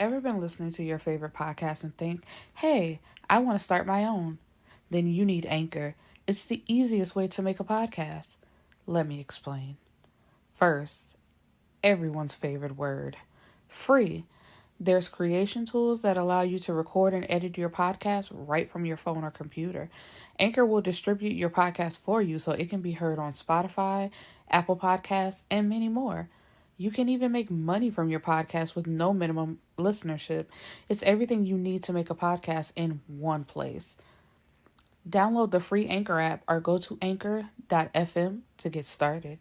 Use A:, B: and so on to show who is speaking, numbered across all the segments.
A: Ever been listening to your favorite podcast and think, hey, I want to start my own? Then you need Anchor. It's the easiest way to make a podcast. Let me explain. First, everyone's favorite word free. There's creation tools that allow you to record and edit your podcast right from your phone or computer. Anchor will distribute your podcast for you so it can be heard on Spotify, Apple Podcasts, and many more. You can even make money from your podcast with no minimum listenership. It's everything you need to make a podcast in one place. Download the free Anchor app or go to anchor.fm to get started.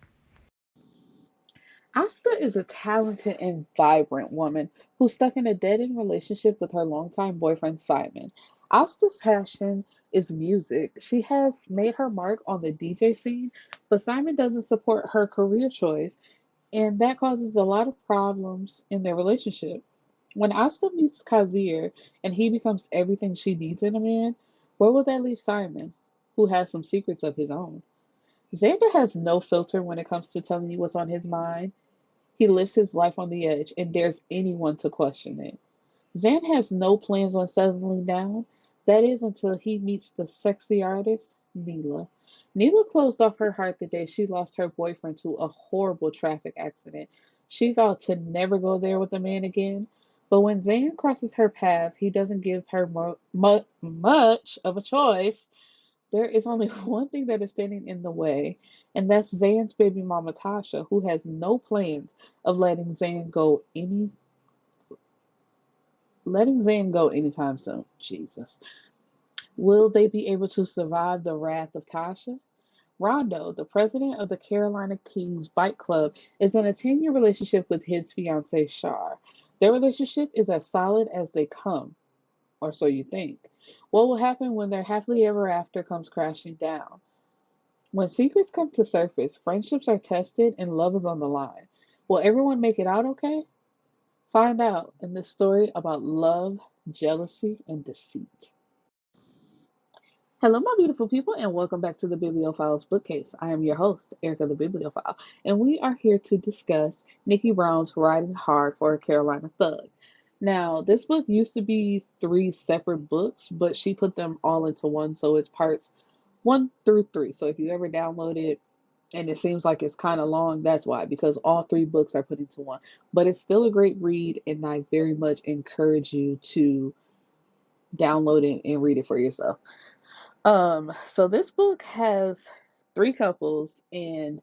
B: Asta is a talented and vibrant woman who's stuck in a dead end relationship with her longtime boyfriend Simon. Asta's passion is music. She has made her mark on the DJ scene, but Simon doesn't support her career choice, and that causes a lot of problems in their relationship. When Asta meets Ky'sier and he becomes everything she needs in a man, where will that leave Simon, who has some secrets of his own? Zander has no filter when it comes to telling you what's on his mind. He lives his life on the edge and dares anyone to question it. Zan has no plans on settling down. That is until he meets the sexy artist, Neala. Neala closed off her heart the day she lost her boyfriend to a horrible traffic accident. She vowed to never go there with a man again. But when Zan crosses her path, he doesn't give her much of a choice. There is only one thing that is standing in the way, and that's Zan's baby mama Tasha, who has no plans of letting Zan go anytime soon. Jesus. Will they be able to survive the wrath of Tasha? Rondo, the president of the Carolina Kings Bike Club, is in a 10-year relationship with his fiancee Shar. Their relationship is as solid as they come, or so you think. What will happen when their happily ever after comes crashing down? When secrets come to surface, friendships are tested, and love is on the line. Will everyone make it out okay? Find out in this story about love, jealousy, and deceit. Hello, my beautiful people, and welcome back to the Bibliophile's Bookcase. I am your host, Erica the Bibliophile, and we are here to discuss Nikki Brown's Riding Hard for a Carolina Thug. Now, this book used to be three separate books, but she put them all into one, so it's parts one through three. So if you ever download it and it seems like it's kind of long, that's why, because all three books are put into one. But it's still a great read, and I very much encourage you to download it and read it for yourself. So this book has three couples, and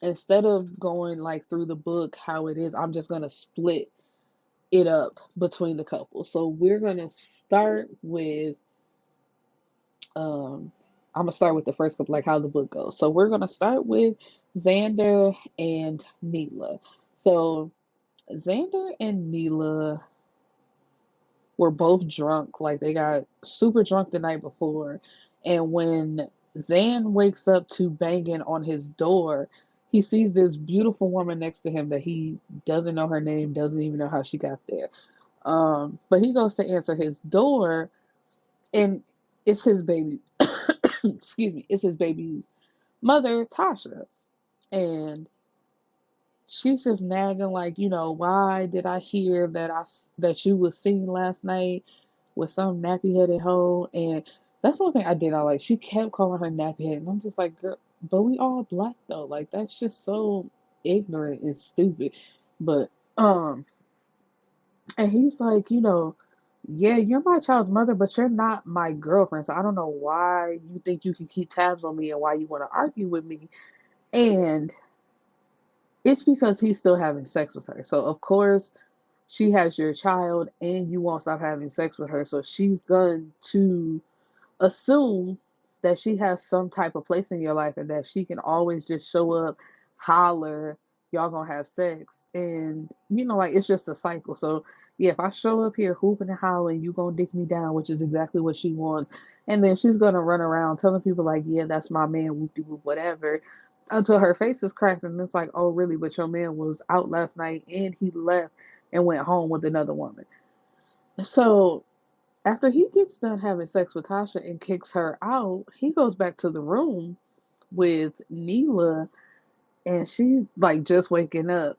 B: instead of going like through the book how it is, I'm just gonna split it up between the couples. So we're gonna start with I'm gonna start with the first couple, like how the book goes. So we're gonna start with Zander and Neala. So Zander and Neala were both drunk, like they got super drunk the night before. And when Zan wakes up to banging on his door, he sees this beautiful woman next to him that he doesn't know her name, doesn't even know how she got there. But he goes to answer his door, and it's his baby, excuse me, it's his baby mother, Tasha. And she's just nagging, like, why did I hear that you was seen last night with some nappy headed hoe? And that's one thing I did not like. She kept calling her nappy headed, and I'm just like, girl, but we all black though. Like, that's just so ignorant and stupid. But and he's like, yeah, you're my child's mother, but you're not my girlfriend. So I don't know why you think you can keep tabs on me and why you want to argue with me. And it's because he's still having sex with her. So of course she has your child and you won't stop having sex with her. So she's going to assume that she has some type of place in your life and that she can always just show up, holler, y'all gonna have sex. And like, it's just a cycle. So yeah, if I show up here hooping and hollering, you gonna dick me down, which is exactly what she wants. And then she's gonna run around telling people like, yeah, that's my man, whoop de whoop, whatever, until her face is cracked and it's like, oh really, but your man was out last night and he left and went home with another woman. So after he gets done having sex with Tasha and kicks her out, he goes back to the room with Neala, and she's like just waking up.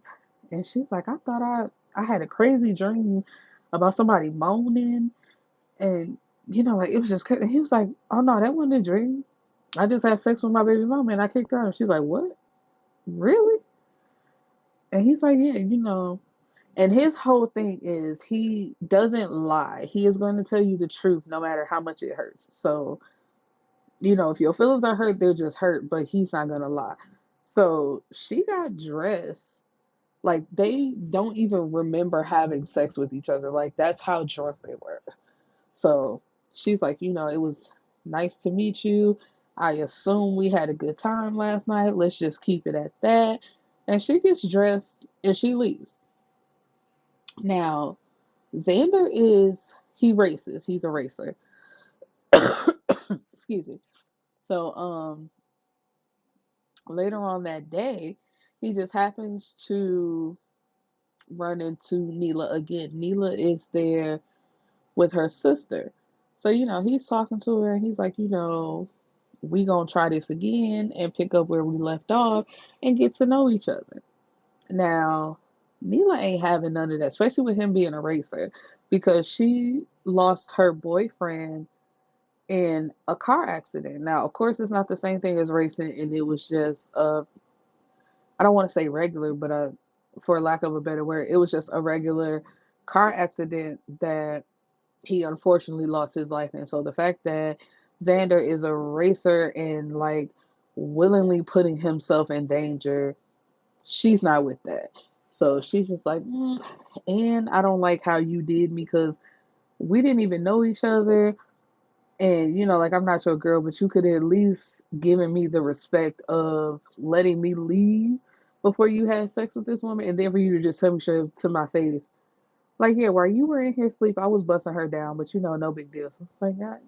B: And she's like, I thought I had a crazy dream about somebody moaning, and like it was just crazy. He was like, "Oh no, that wasn't a dream. I just had sex with my baby mama and I kicked her out." And she's like, "What? Really?" And he's like, "Yeah, And his whole thing is he doesn't lie. He is going to tell you the truth no matter how much it hurts. So, if your feelings are hurt, they're just hurt, but he's not going to lie. So she got dressed. Like, they don't even remember having sex with each other. Like, that's how drunk they were. So she's like, it was nice to meet you. I assume we had a good time last night. Let's just keep it at that. And she gets dressed and she leaves. Now, Zander he races. He's a racer. Excuse me. So, later on that day, he just happens to run into Neala again. Neala is there with her sister. So, he's talking to her and he's like, we gonna try this again and pick up where we left off and get to know each other. Now, Neala ain't having none of that, especially with him being a racer, because she lost her boyfriend in a car accident. Now, of course, it's not the same thing as racing, and it was just I don't want to say regular, but for lack of a better word, it was just a regular car accident that he unfortunately lost his life in. So the fact that Zander is a racer and like willingly putting himself in danger, she's not with that. So she's just like, and I don't like how you did me because we didn't even know each other. And, like, I'm not your girl, but you could at least given me the respect of letting me leave before you had sex with this woman. And then for you to just tell me straight to my face, like, yeah, while you were in here asleep, I was busting her down, but, no big deal. So it's like, God,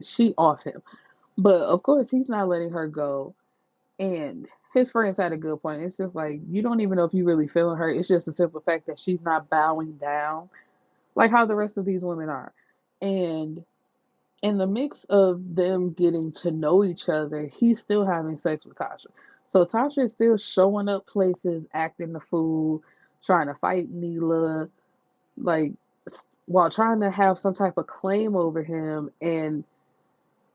B: she off him. But, of course, he's not letting her go. And his friends had a good point. It's just like, you don't even know if you really feeling her. It's just a simple fact that she's not bowing down like how the rest of these women are. And in the mix of them getting to know each other, he's still having sex with Tasha. So Tasha is still showing up places, acting the fool, trying to fight Neala, like, while trying to have some type of claim over him. And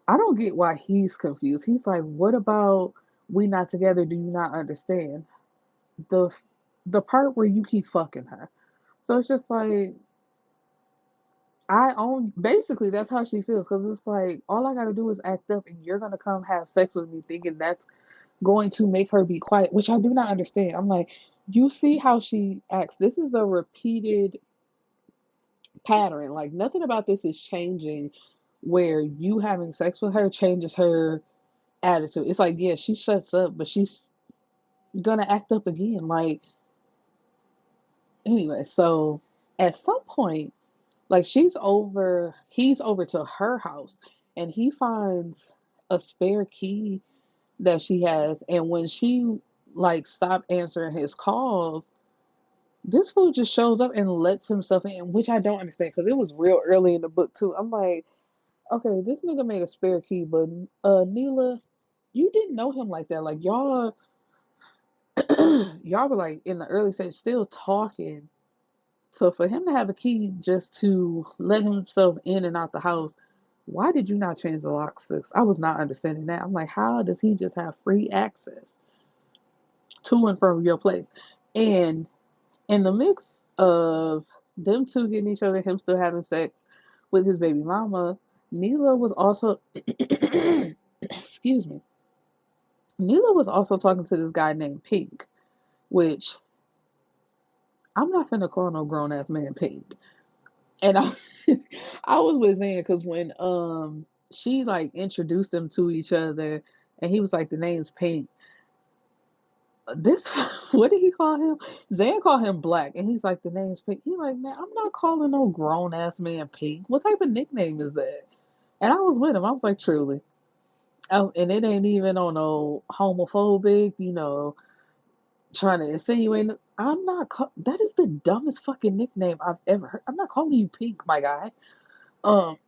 B: I don't get why he's confused. He's like, what about we not together? Do you not understand? The the part where you keep fucking her. So it's just like, I own basically that's how she feels because it's like all I gotta do is act up and you're gonna come have sex with me thinking that's going to make her be quiet, which I do not understand. I'm like, you see how she acts. This is a repeated pattern. Like nothing about this is changing where you having sex with her changes her attitude. It's like, yeah, she shuts up, but she's gonna act up again. Like anyway, so at some point like he's over to her house and he finds a spare key that she has. And when she like stopped answering his calls, this fool just shows up and lets himself in, which I don't understand because it was real early in the book too. I'm like, okay, this nigga made a spare key, but Neala, you didn't know him like that. Like y'all were like in the early stage still talking. So for him to have a key just to let himself in and out the house, why did you not change the lock, sis? I was not understanding that. I'm like, how does he just have free access to and from your place? And in the mix of them two getting each other, him still having sex with his baby mama, Neala was also excuse me. Neala was also talking to this guy named Pink, which I'm not finna call no grown ass man Pink. And I I was with Zan because when she like introduced them to each other and he was like the name's Pink. This what did he call him? Zan called him Black and he's like the name's Pink. He's like, man, I'm not calling no grown ass man Pink. What type of nickname is that? And I was with him. I was like, truly. Oh, and it ain't even on no homophobic, trying to insinuate. I'm not. That is the dumbest fucking nickname I've ever heard. I'm not calling you Pink, my guy. Um,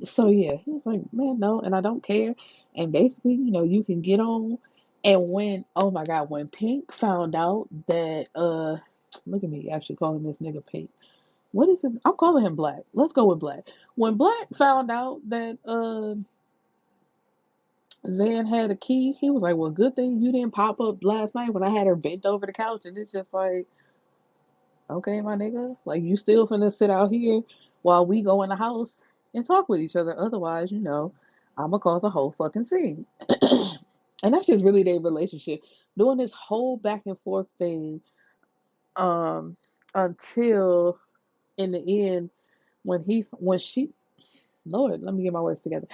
B: so yeah, he was like, man, no, and I don't care. And basically, you can get on. And when, oh my God, when Pink found out that, look at me actually calling this nigga Pink. what is it? I'm calling him Black. Let's go with Black. When Black found out that Zan had a key, he was like, well, good thing you didn't pop up last night when I had her bent over the couch. And it's just like, okay, my nigga, like you still finna sit out here while we go in the house and talk with each other. Otherwise, I'ma cause a whole fucking scene. And that's just really their relationship. Doing this whole back and forth thing, um, until in the end, when she, Lord, let me get my words together.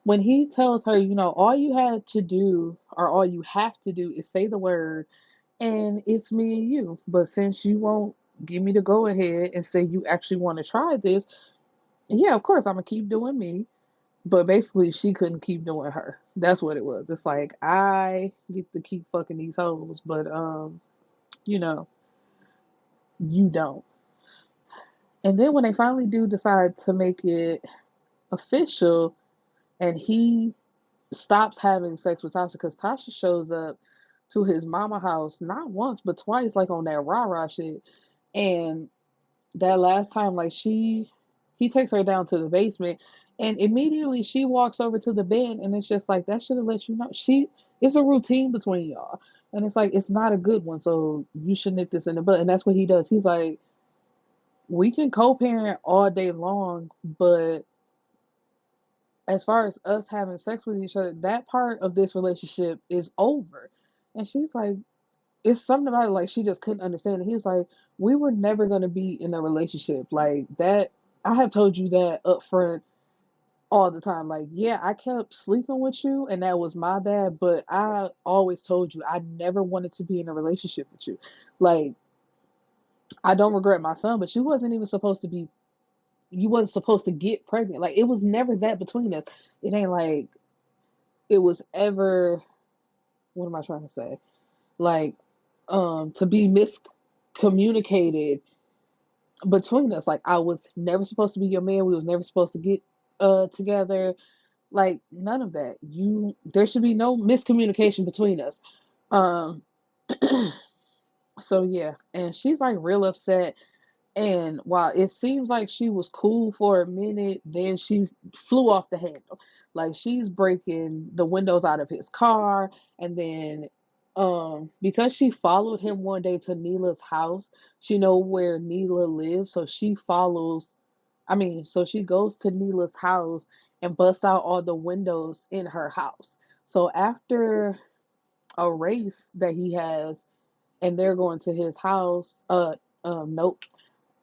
B: When he tells her, all you had to do, or all you have to do is say the word, and it's me and you. But since you won't give me the go ahead and say you actually want to try this, yeah, of course I'm gonna keep doing me. But basically, she couldn't keep doing her. That's what it was. It's like I get to keep fucking these hoes, but you know, you don't. And then when they finally do decide to make it official, and he stops having sex with Tasha because Tasha shows up to his mama house not once but twice, like on that rah rah shit. And that last time, like he takes her down to the basement, and immediately she walks over to the bed, and it's just like that should have let you know it's a routine between y'all, and it's like it's not a good one, so you should nip this in the bud. And that's what he does. He's like, we can co-parent all day long, but as far as us having sex with each other, that part of this relationship is over. And she's like, it's something about it, like she just couldn't understand it. He was like, we were never gonna be in a relationship like that. I have told you that up front all the time. Like, yeah, I kept sleeping with you and that was my bad, but I always told you I never wanted to be in a relationship with you. Like, I don't regret my son, but you wasn't supposed to get pregnant. Like, it was never that between us. It ain't like it was ever, what am I trying to say? Like, to be miscommunicated between us. Like, I was never supposed to be your man. We was never supposed to get together. Like, none of that. There should be no miscommunication between us. Um so yeah, and she's like real upset. And while it seems like she was cool for a minute, then she flew off the handle. Like she's breaking the windows out of his car, and then because she followed him one day to Neela's house, she know where Neela lives, so she goes to Neela's house and busts out all the windows in her house. So after a race that he has, and they're going to his house, nope,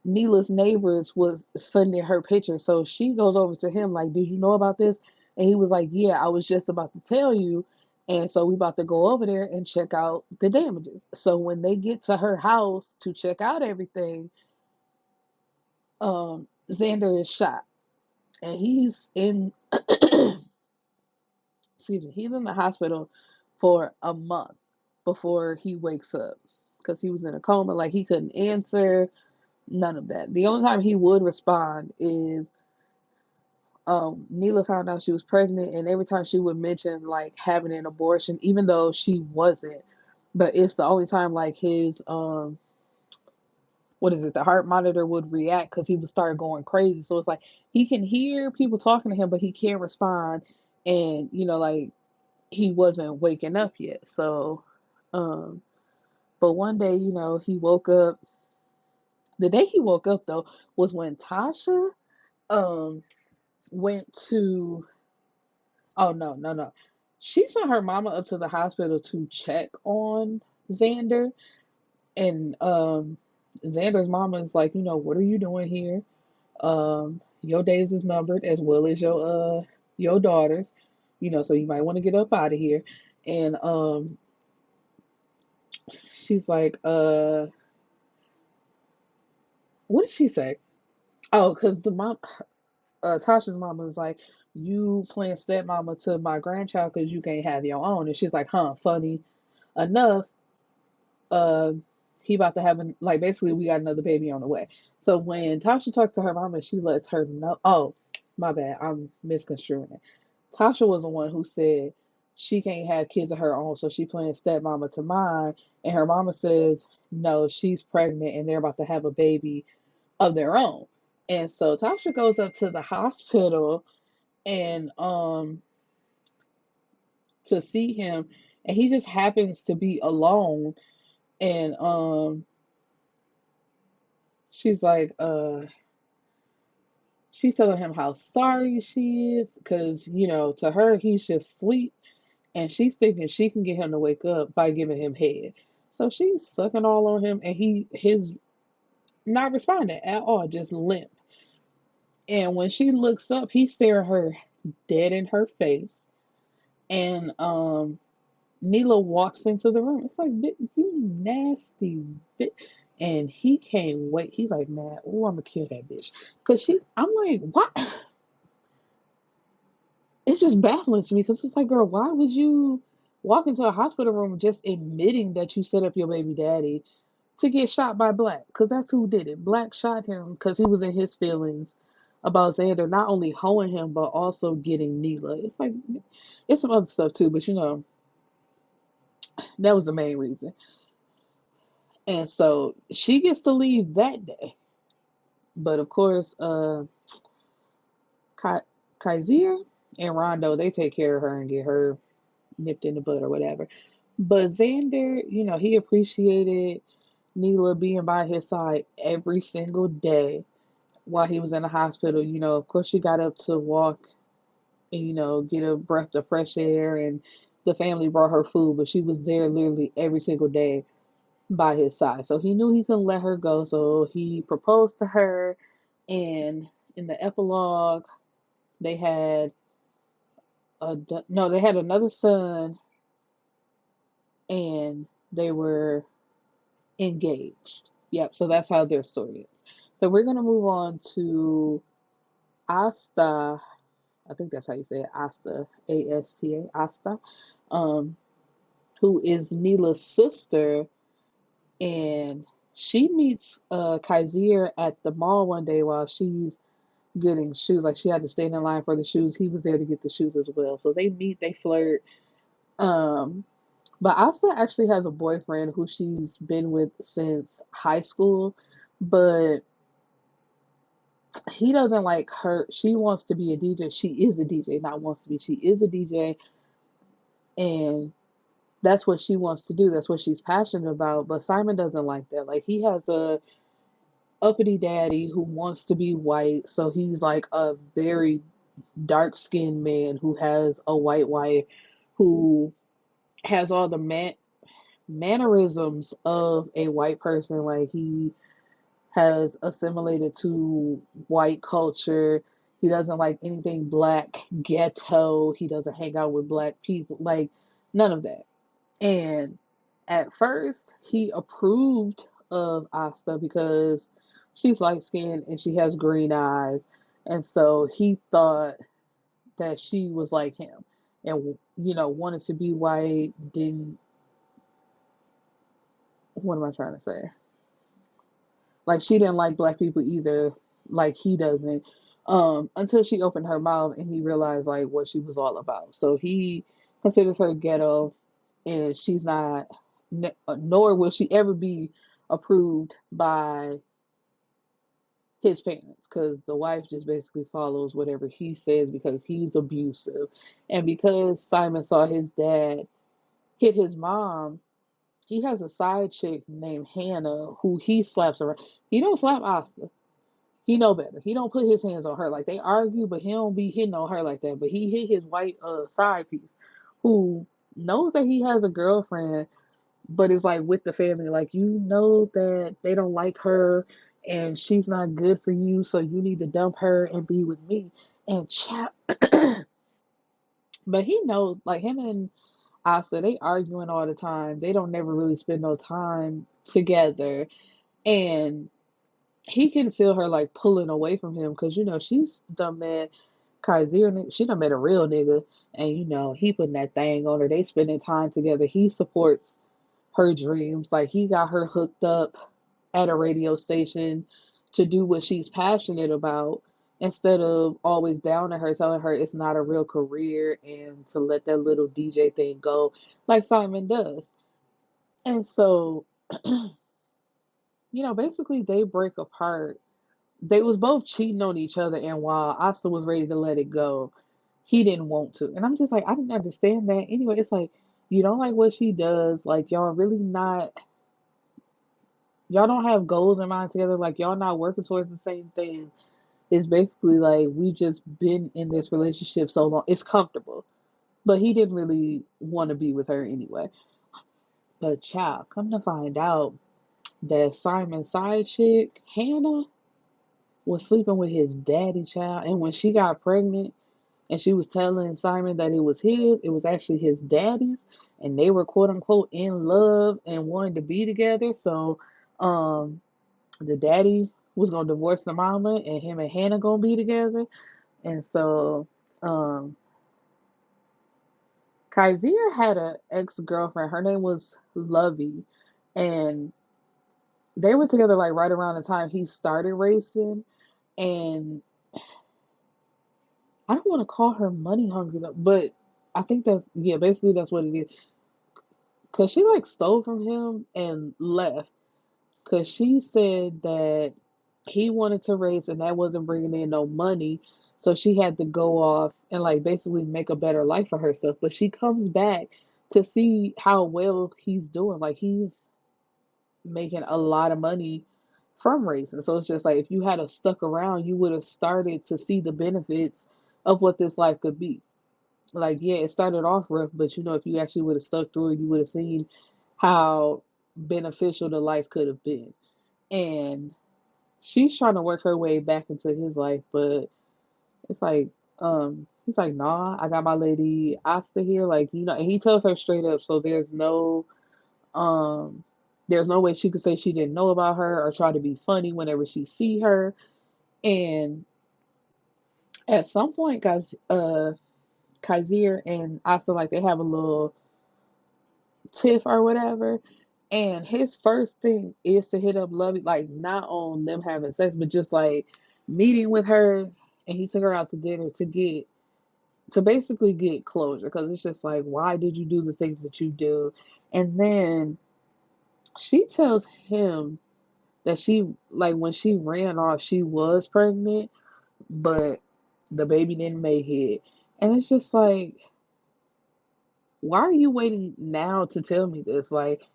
B: Neela's neighbors was sending her pictures. So she goes over to him like, did you know about this? And he was like, yeah, I was just about to tell you. And so we about to go over there and check out the damages. So when they get to her house to check out everything, Zander is shot. And he's in excuse me, he's in the hospital for a month before he wakes up. Because he was in a coma, like he couldn't answer, none of that. The only time he would respond is Neela found out she was pregnant, and every time she would mention like having an abortion, even though she wasn't, but it's the only time like his what is it, the heart monitor would react because he would start going crazy. So it's like he can hear people talking to him, but he can't respond, and like he wasn't waking up yet. So, um, but one day, he woke up. The day he woke up though was when Tasha um went to. Oh no, no, no. She sent her mama up to the hospital to check on Zander, and Xander's mama is like, what are you doing here? Your days is numbered as well as your daughters, so you might want to get up out of here. And she's like, what did she say? Oh, because the mom, Tasha's mama is like, you playing stepmama to my grandchild because you can't have your own. And she's like, huh, funny enough, uh, he about to have like basically we got another baby on the way. So when Tasha talks to her mama, she lets her know. Oh, my bad, I'm misconstruing it. Tasha was the one who said she can't have kids of her own, so she playing stepmama to mine. And her mama says no, she's pregnant and they're about to have a baby of their own. And so Tasha goes up to the hospital and to see him, and he just happens to be alone. And she's like she's telling him how sorry she is because, to her he's just asleep, and she's thinking she can get him to wake up by giving him head. So she's sucking all on him, and his not responding at all, just limp. And when she looks up, he's staring her dead in her face. And Neala walks into the room. It's like, you nasty bitch. And he can't wait. He's like, man, oh, I'm gonna kill that bitch. I'm like, what? It's just baffling to me because it's like, girl, why would you walk into a hospital room just admitting that you set up your baby daddy to get shot by Black? Because that's who did it. Black shot him because he was in his feelings about Zander not only hoeing him but also getting Neala. It's like, it's some other stuff too, but that was the main reason. And so she gets to leave that day. But of course, Ky'sier and Rondo, they take care of her and get her nipped in the butt or whatever. But Zander, he appreciated Neala being by his side every single day while he was in the hospital. Of course, she got up to walk and, get a breath of fresh air, and the family brought her food, but she was there literally every single day by his side. So he knew he couldn't let her go. So he proposed to her, and in the epilogue, they had they had another son, and they were engaged. Yep. So that's how their story is. So we're gonna move on to Asta. I think that's how you say it. Asta, Asta, Asta, um, who is Neela's sister, and she meets Ky'sier at the mall one day while she's getting shoes. Like, she had to stand in line for the shoes. He was there to get the shoes as well. So they meet, they flirt. Um, but Asta actually has a boyfriend who she's been with since high school, but he doesn't like her. She wants to be a DJ. She is a DJ, not wants to be. She is a DJ, and that's what she wants to do. That's what she's passionate about. But Simon doesn't like that. Like, he has a uppity daddy who wants to be white, so he's like a very dark skinned man who has a white wife who has all the mannerisms of a white person. Like, he has assimilated to white culture. He doesn't like anything black, ghetto. He doesn't hang out with black people. Like, none of that. And at first, he approved of Asta because she's light skinned and she has green eyes. And so he thought that she was like him and, wanted to be white, didn't. What am I trying to say? Like, she didn't like black people either, like he doesn't. Until she opened her mouth and he realized like what she was all about. So he considers her ghetto, and she's not, nor will she ever be approved by his parents, because the wife just basically follows whatever he says because he's abusive. And because Simon saw his dad hit his mom, he has a side chick named Hannah who he slaps around. He don't slap Asta. He know better. He don't put his hands on her. Like, they argue, but he don't be hitting on her like that. But he hit his white side piece, who knows that he has a girlfriend, but is like with the family. Like, that they don't like her and she's not good for you, so you need to dump her and be with me. And chap, but he knows, like, him and Asta, they arguing all the time. They don't never really spend no time together. And he can feel her like pulling away from him because, she's done met Ky'sier. She done met a real nigga, and, he putting that thing on her. They spending time together. He supports her dreams. Like, he got her hooked up at a radio station to do what she's passionate about, instead of always down to her, telling her it's not a real career and to let that little DJ thing go like Simon does. And so, basically they break apart they was both cheating on each other, and while Asta was ready to let it go, he didn't want to. And I'm just like, I didn't understand that. Anyway, it's like you don't like what she does. Like y'all don't have goals in mind together. Like y'all not working towards the same thing. It's basically like we just been in this relationship so long. It's comfortable. But he didn't really want to be with her anyway. But child, come to find out that Simon's side chick, Hannah, was sleeping with his daddy child. And when she got pregnant and she was telling Simon that it was his, it was actually his daddy's. And they were quote unquote in love and wanted to be together. So um the daddy was gonna divorce the mama and him and Hannah gonna be together. And so um Ky'sier had an ex-girlfriend. Her name was Lovey. And they were together like right around the time he started racing. And I don't want to call her money hungry though, but I think that's yeah, basically that's what it is. Cause she like stole from him and left. Cause she said that he wanted to race and that wasn't bringing in no money, so she had to go off and like basically make a better life for herself. But she comes back to see how well he's doing. Like he's making a lot of money from racing. So it's just like if you had a stuck around, you would have started to see the benefits of what this life could be. Like, yeah, it started off rough, but if you actually would have stuck through it, you would have seen how beneficial the life could have been. And she's trying to work her way back into his life, but it's like, he's like, nah, I got my lady Asta here, like, and he tells her straight up, so um, there's no way she could say she didn't know about her or try to be funny whenever she see her. And at some point, guys, Ky'sier and Asta like they have a little tiff or whatever. And his first thing is to hit up Lovey, like not on them having sex, but just like meeting with her. And he took her out to dinner to basically get closure because it's just like, why did you do the things that you do? And then she tells him that she like when she ran off, she was pregnant, but the baby didn't make it. And it's just like, why are you waiting now to tell me this? Like,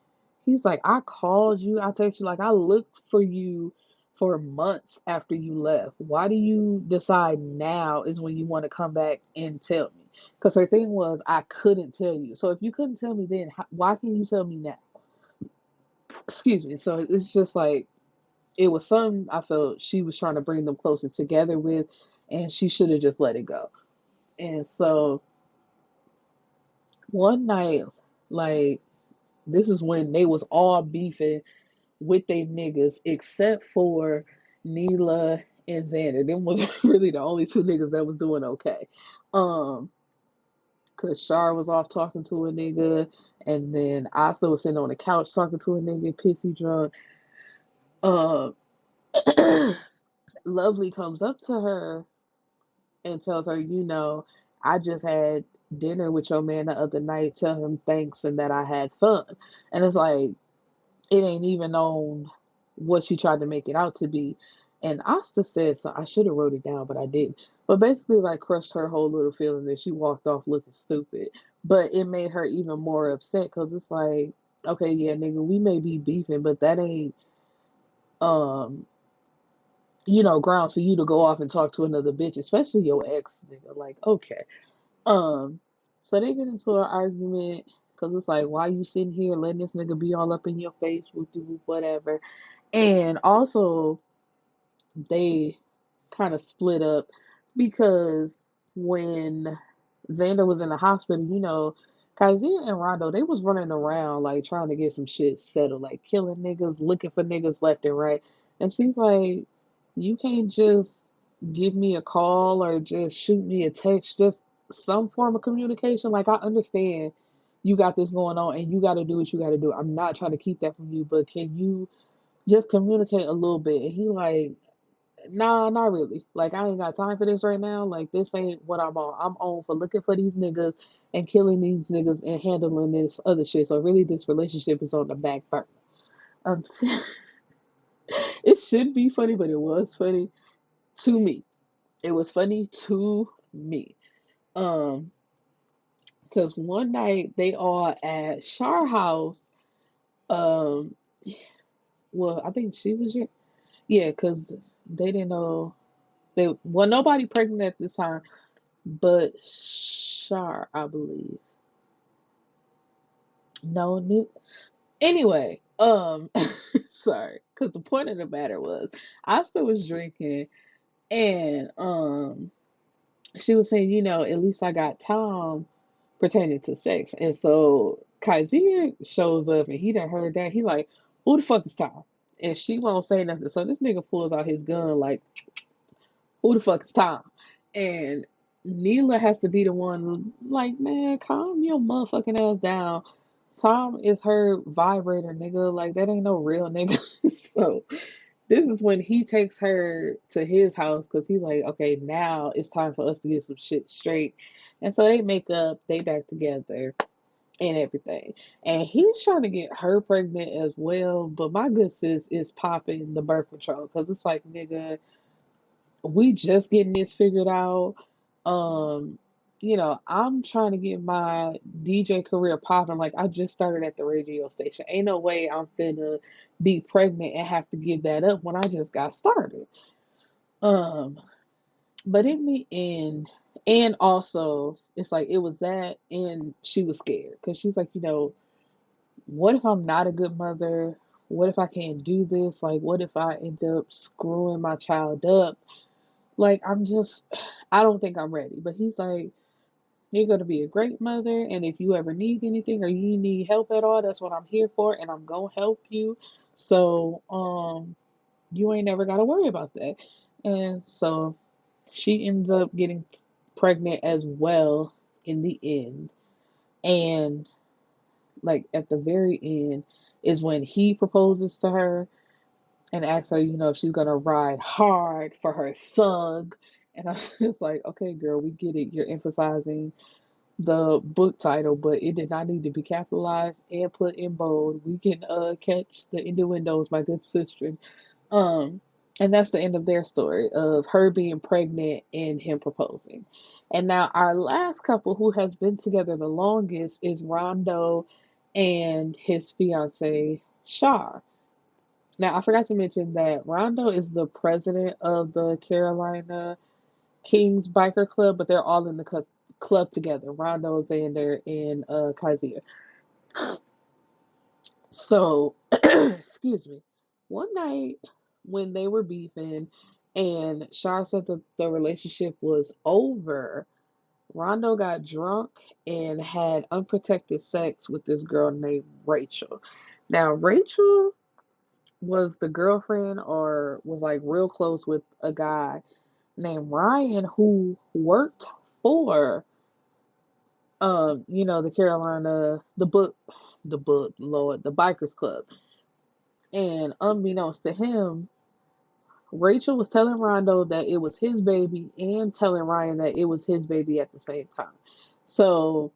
B: he's like, I called you, I texted you, like, I looked for you for months after you left. Why do you decide now is when you want to come back and tell me? Because her thing was, I couldn't tell you. So if you couldn't tell me then, why can you tell me now? Excuse me. So it's just like, it was something I felt she was trying to bring them closer together with, and she should have just let it go. And so one night, like, this is when they was all beefing with they niggas except for Neala and Zander. Them was really the only two niggas that was doing okay. Um, cause Shar was off talking to a nigga, and then Asta was sitting on the couch talking to a nigga, pissy drunk. Um, Lovely comes up to her and tells her, I just had dinner with your man the other night. Tell him thanks and that I had fun. And it's like, it ain't even on what she tried to make it out to be. And Asta said, so I should have wrote it down, but I didn't. But basically, like, crushed her whole little feeling that she walked off looking stupid. But it made her even more upset because it's like, okay, yeah, nigga, we may be beefing, but that ain't, um, grounds for you to go off and talk to another bitch, especially your ex, nigga. Like, okay. Um, so they get into an argument because it's like, why you sitting here letting this nigga be all up in your face, whatever. And also, they kind of split up because when Zander was in the hospital, Ky'sier and Rondo, they was running around like trying to get some shit settled, like killing niggas, looking for niggas left and right. And she's like, you can't just give me a call or just shoot me a text, just some form of communication. Like, I understand you got this going on and you got to do what you got to do. I'm not trying to keep that from you, but can you just communicate a little bit? And he like, nah, not really. Like, I ain't got time for this right now. Like, this ain't what I'm on. I'm on for looking for these niggas and killing these niggas and handling this other shit. So really, this relationship is on the back burner. Until, It should be funny, but it was funny to me. It was funny to me. Um, because one night they all at Shar house. Um, well, I think she was yeah, because they didn't know nobody pregnant at this time, but Shar, I believe. No, anyway, sorry, because the point of the matter was, Asta was drinking, and she was saying, at least I got Tom pertaining to sex, and so Ky'sier shows up, and he done heard that. He like, who the fuck is Tom? And she won't say nothing. So this nigga pulls out his gun, like, who the fuck is Tom? And Neala has to be the one, like, man, calm your motherfucking ass down. Tom is her vibrator, nigga. Like, that ain't no real nigga. So this is when he takes her to his house because he's like, okay, now it's time for us to get some shit straight. And so they make up, they back together and everything. And he's trying to get her pregnant as well. But my good sis is popping the birth control because it's like, nigga, we just getting this figured out. Um, I'm trying to get my DJ career popping. Like I just started at the radio station. Ain't no way I'm finna be pregnant and have to give that up when I just got started. Um, but in the end, and also it's like it was that, and she was scared because she's like, what if I'm not a good mother? What if I can't do this? Like, what if I end up screwing my child up? Like, I don't think I'm ready. But he's like, you're going to be a great mother. And if you ever need anything or you need help at all, that's what I'm here for. And I'm going to help you. So, you ain't never got to worry about that. And so she ends up getting pregnant as well in the end. And, like, at the very end is when he proposes to her and asks her, if she's gonna ride hard for her son. And I was just like, okay, girl, we get it. You're emphasizing the book title, but it did not need to be capitalized and put in bold. We can catch the innuendos, my good sister. Um, and that's the end of their story of her being pregnant and him proposing. And now our last couple who has been together the longest is Rondo and his fiance Shar. Now, I forgot to mention that Rondo is the president of the Carolina Kings Biker Club, but they're all in the club together. Rondo, Zander, and Ky'sier. So, excuse me. One night when they were beefing and Shar said that the relationship was over, Rondo got drunk and had unprotected sex with this girl named Rachel. Now, Rachel was the girlfriend or was like real close with a guy named Ryan who worked for the Carolina the Bikers Club. And unbeknownst to him, Rachel was telling Rondo that it was his baby and telling Ryan that it was his baby at the same time. So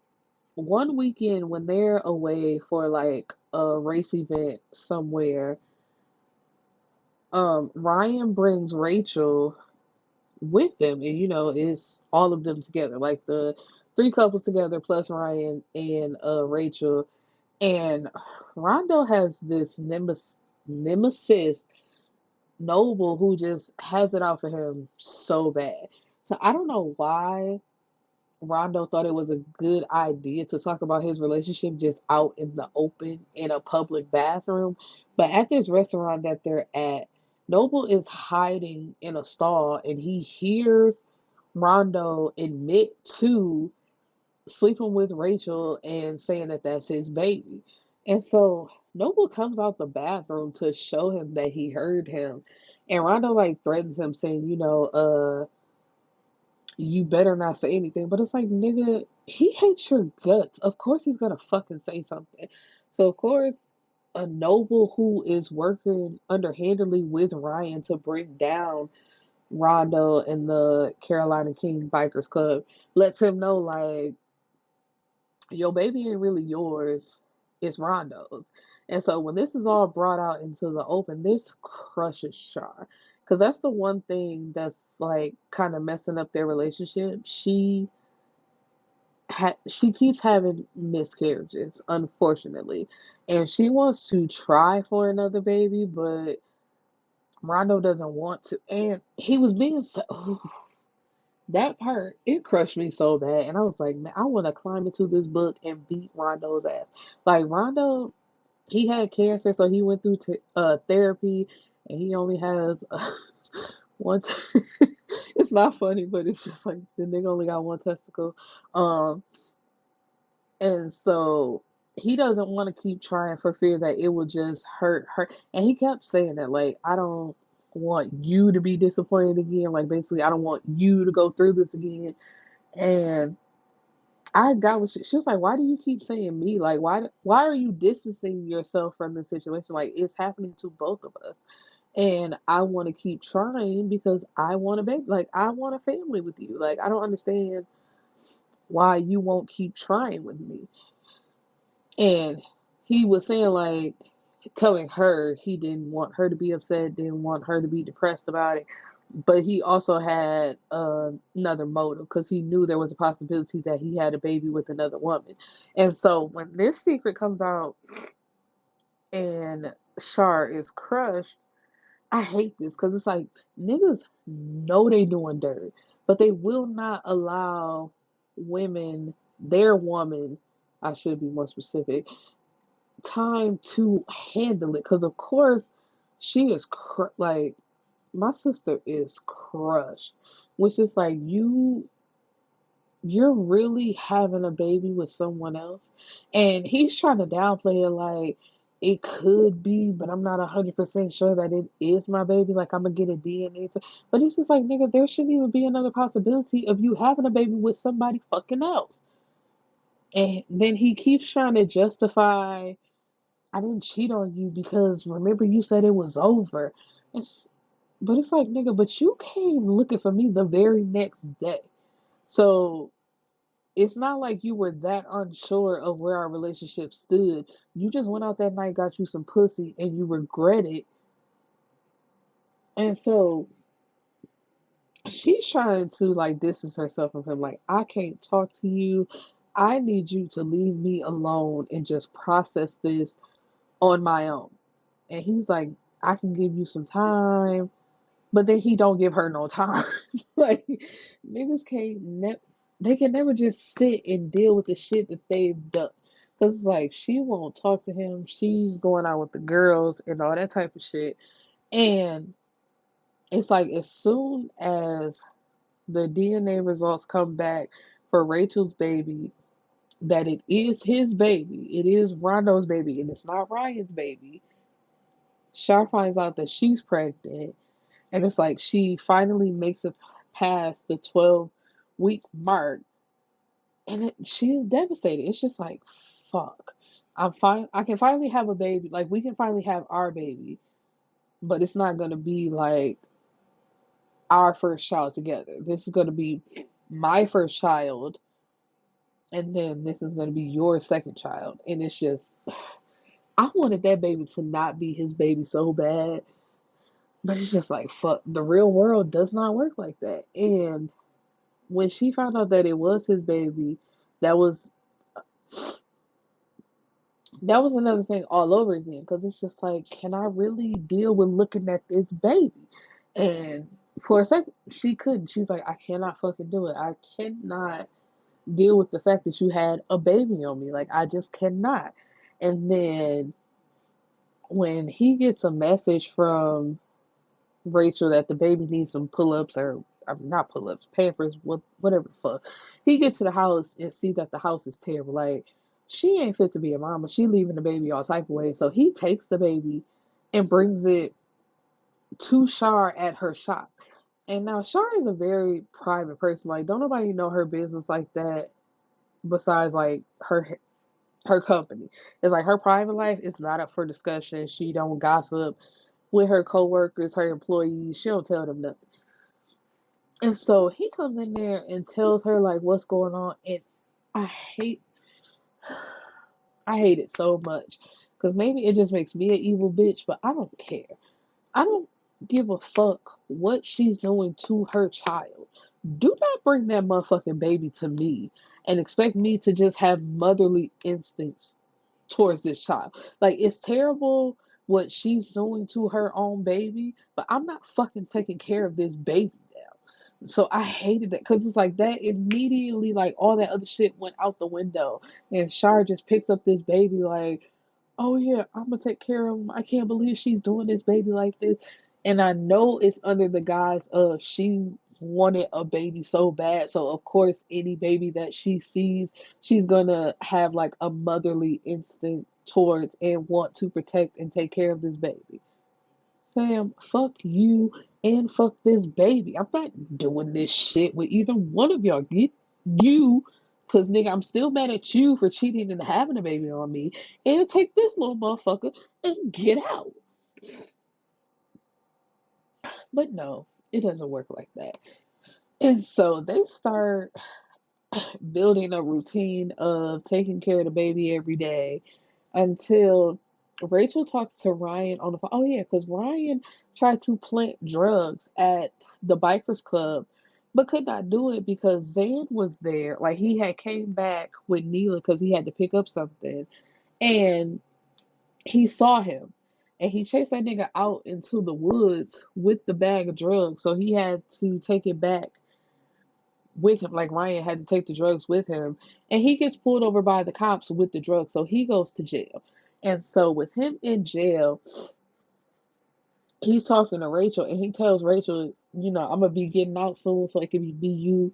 B: one weekend when they're away for like a race event somewhere, Ryan brings Rachel with them, and it's all of them together, like the three couples together plus Ryan and Rachel. And Rondo has this nemesis Noble who just has it out for him so bad. So I don't know why Rondo thought it was a good idea to talk about his relationship just out in the open in a public bathroom. But at this restaurant that they're at, Noble is hiding in a stall and he hears Rondo admit to sleeping with Rachel and saying that that's his baby. And so Noble comes out the bathroom to show him that he heard him. And Rondo like threatens him saying, you better not say anything. But it's like, nigga, he hates your guts. Of course he's gonna fucking say something. So of course, a Noble who is working underhandedly with Ryan to bring down Rondo and the Carolina King Bikers Club lets him know like your baby ain't really yours, it's Rondo's. And so when this is all brought out into the open, this crushes Shar. Because that's the one thing that's like kind of messing up their relationship. She keeps having miscarriages, unfortunately. And she wants to try for another baby, but Rondo doesn't want to. And he was being so. That part, it crushed me so bad. And I was like, man, I want to climb into this book and beat Rondo's ass. Like, Rondo, he had cancer, so he went through therapy, and he only has one. It's not funny, but it's just like the nigga only got one testicle. Um, and so he doesn't want to keep trying for fear that it will just hurt her. And he kept saying that, like, I don't want you to be disappointed again. Like, basically, I don't want you to go through this again. And I got what she was like, why do you keep saying me? Like, why are you distancing yourself from the situation? Like, it's happening to both of us. And I want to keep trying because I want a baby. Like, I want a family with you. Like, I don't understand why you won't keep trying with me. And he was saying, like, telling her he didn't want her to be upset, didn't want her to be depressed about it. But he also had another motive because he knew there was a possibility that he had a baby with another woman. And so when this secret comes out and Shar is crushed, I hate this because it's like niggas know they doing dirt, but they will not allow women, their woman, I should be more specific, time to handle it. Because of course she is like my sister is crushed, which is like you're really having a baby with someone else, and he's trying to downplay it like it could be, but I'm not 100% sure that it is my baby. Like I'm gonna get a DNA test, but it's just like nigga, there shouldn't even be another possibility of you having a baby with somebody fucking else. And then he keeps trying to justify I didn't cheat on you because remember you said it was over. It's, but it's like nigga, but you came looking for me the very next day. So it's not like you were that unsure of where our relationship stood. You just went out that night, got you some pussy, and you regret it. And so she's trying to like distance herself from him. Like, I can't talk to you. I need you to leave me alone and just process this on my own. And he's like, I can give you some time, but then he don't give her no time. Like niggas they can never just sit and deal with the shit that they've done. Cause it's like she won't talk to him. She's going out with the girls and all that type of shit. And it's like as soon as the DNA results come back for Rachel's baby, that it is his baby, it is Rondo's baby, and it's not Ryan's baby. Shar finds out that she's pregnant. And it's like she finally makes it past the 12-week mark. And she is devastated. It's just like, fuck. I'm fine. I can finally have a baby. Like, we can finally have our baby. But it's not going to be like our first child together. This is going to be my first child. And then this is going to be your second child. And it's just, I wanted that baby to not be his baby so bad. But it's just like, fuck. The real world does not work like that. And when she found out that it was his baby, that was another thing all over again because it's just like, can I really deal with looking at this baby? And for a second, she couldn't. She's like, I cannot fucking do it. I cannot deal with the fact that you had a baby on me. Like, I just cannot. And then when he gets a message from Rachel that the baby needs some pull-ups or not pull-ups, Pampers, whatever the fuck. He gets to the house and see that the house is terrible. Like, she ain't fit to be a mama. She leaving the baby all type of ways. So he takes the baby and brings it to Shar at her shop. And now Shar is a very private person. Like, don't nobody know her business like that besides like her company. It's like her private life is not up for discussion. She don't gossip with her coworkers, her employees. She don't tell them nothing. And so he comes in there and tells her like what's going on, and I hate, I hate it so much Because maybe it just makes me an evil bitch, but I don't care. I don't give a fuck what she's doing to her child. Do not bring that motherfucking baby to me and expect me to just have motherly instincts towards this child. Like, it's terrible what she's doing to her own baby, but I'm not fucking taking care of this baby now. So I hated that because it's like that immediately, like all that other shit went out the window, and Shar just picks up this baby like, oh yeah, I'm gonna take care of him. I can't believe she's doing this baby like this. And I know it's under the guise of she wanted a baby so bad. So of course any baby that she sees, she's gonna have like a motherly instinct towards and want to protect and take care of this baby. Fam, fuck you and fuck this baby. I'm not doing this shit with either one of y'all. Get you, cause nigga, I'm still mad at you for cheating and having a baby on me. And take this little motherfucker and get out. But no, it doesn't work like that. And so they start building a routine of taking care of the baby every day until Rachel talks to Ryan on the phone. Oh yeah, because Ryan tried to plant drugs at the bikers club, but could not do it because Zan was there. Like he had came back with Neala because he had to pick up something, and he saw him, and he chased that nigga out into the woods with the bag of drugs. So he had to take it back with him. Like Ryan had to take the drugs with him, and he gets pulled over by the cops with the drugs, so he goes to jail. And so with him in jail, he's talking to Rachel, and he tells Rachel, I'm gonna be getting out soon, so it can be you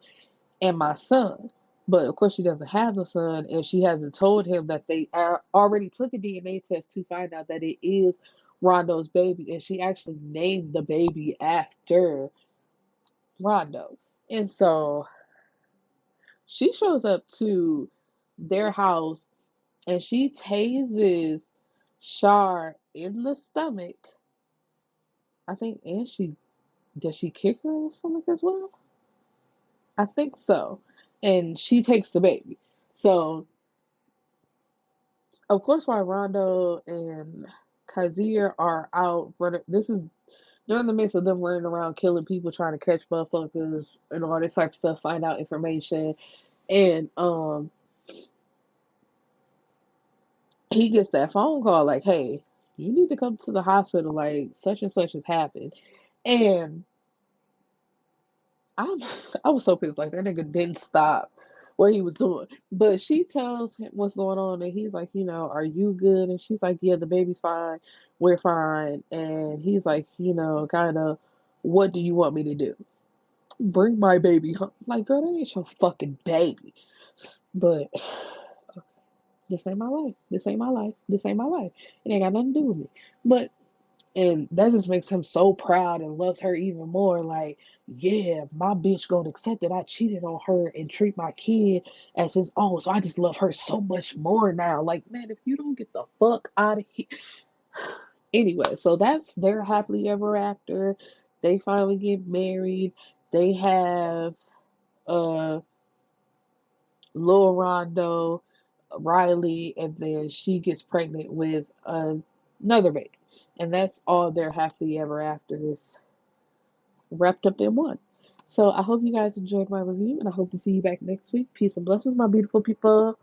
B: and my son. But of course, she doesn't have a son, and she hasn't told him that they already took a DNA test to find out that it is Rondo's baby, and she actually named the baby after Rondo. And so she shows up to their house and she tases Shar in the stomach. I think, and does she kick her in the stomach as well? I think so. And she takes the baby. So, of course, while Rondo and Ky'sier are out running, this is during the midst of them running around killing people, trying to catch motherfuckers and all this type of stuff, find out information. And he gets that phone call like, hey, you need to come to the hospital, like such and such has happened. And I I was so pissed, like that nigga didn't stop what he was doing. But she tells him what's going on, and he's like, are you good? And she's like, yeah, the baby's fine, we're fine. And he's like, kind of, what do you want me to do? Bring my baby home. Like, girl, that ain't your fucking baby. But this ain't my life. This ain't my life. This ain't my life. It ain't got nothing to do with me. But and that just makes him so proud and loves her even more. Like, yeah, my bitch gonna accept that I cheated on her and treat my kid as his own. So I just love her so much more now. Like, man, if you don't get the fuck out of here. Anyway, so that's their happily ever after. They finally get married. They have Lil Rondo, Riley, and then she gets pregnant with another baby. And that's all their happily ever afters wrapped up in one. So I hope you guys enjoyed my review, and I hope to see you back next week. Peace and blessings, my beautiful people.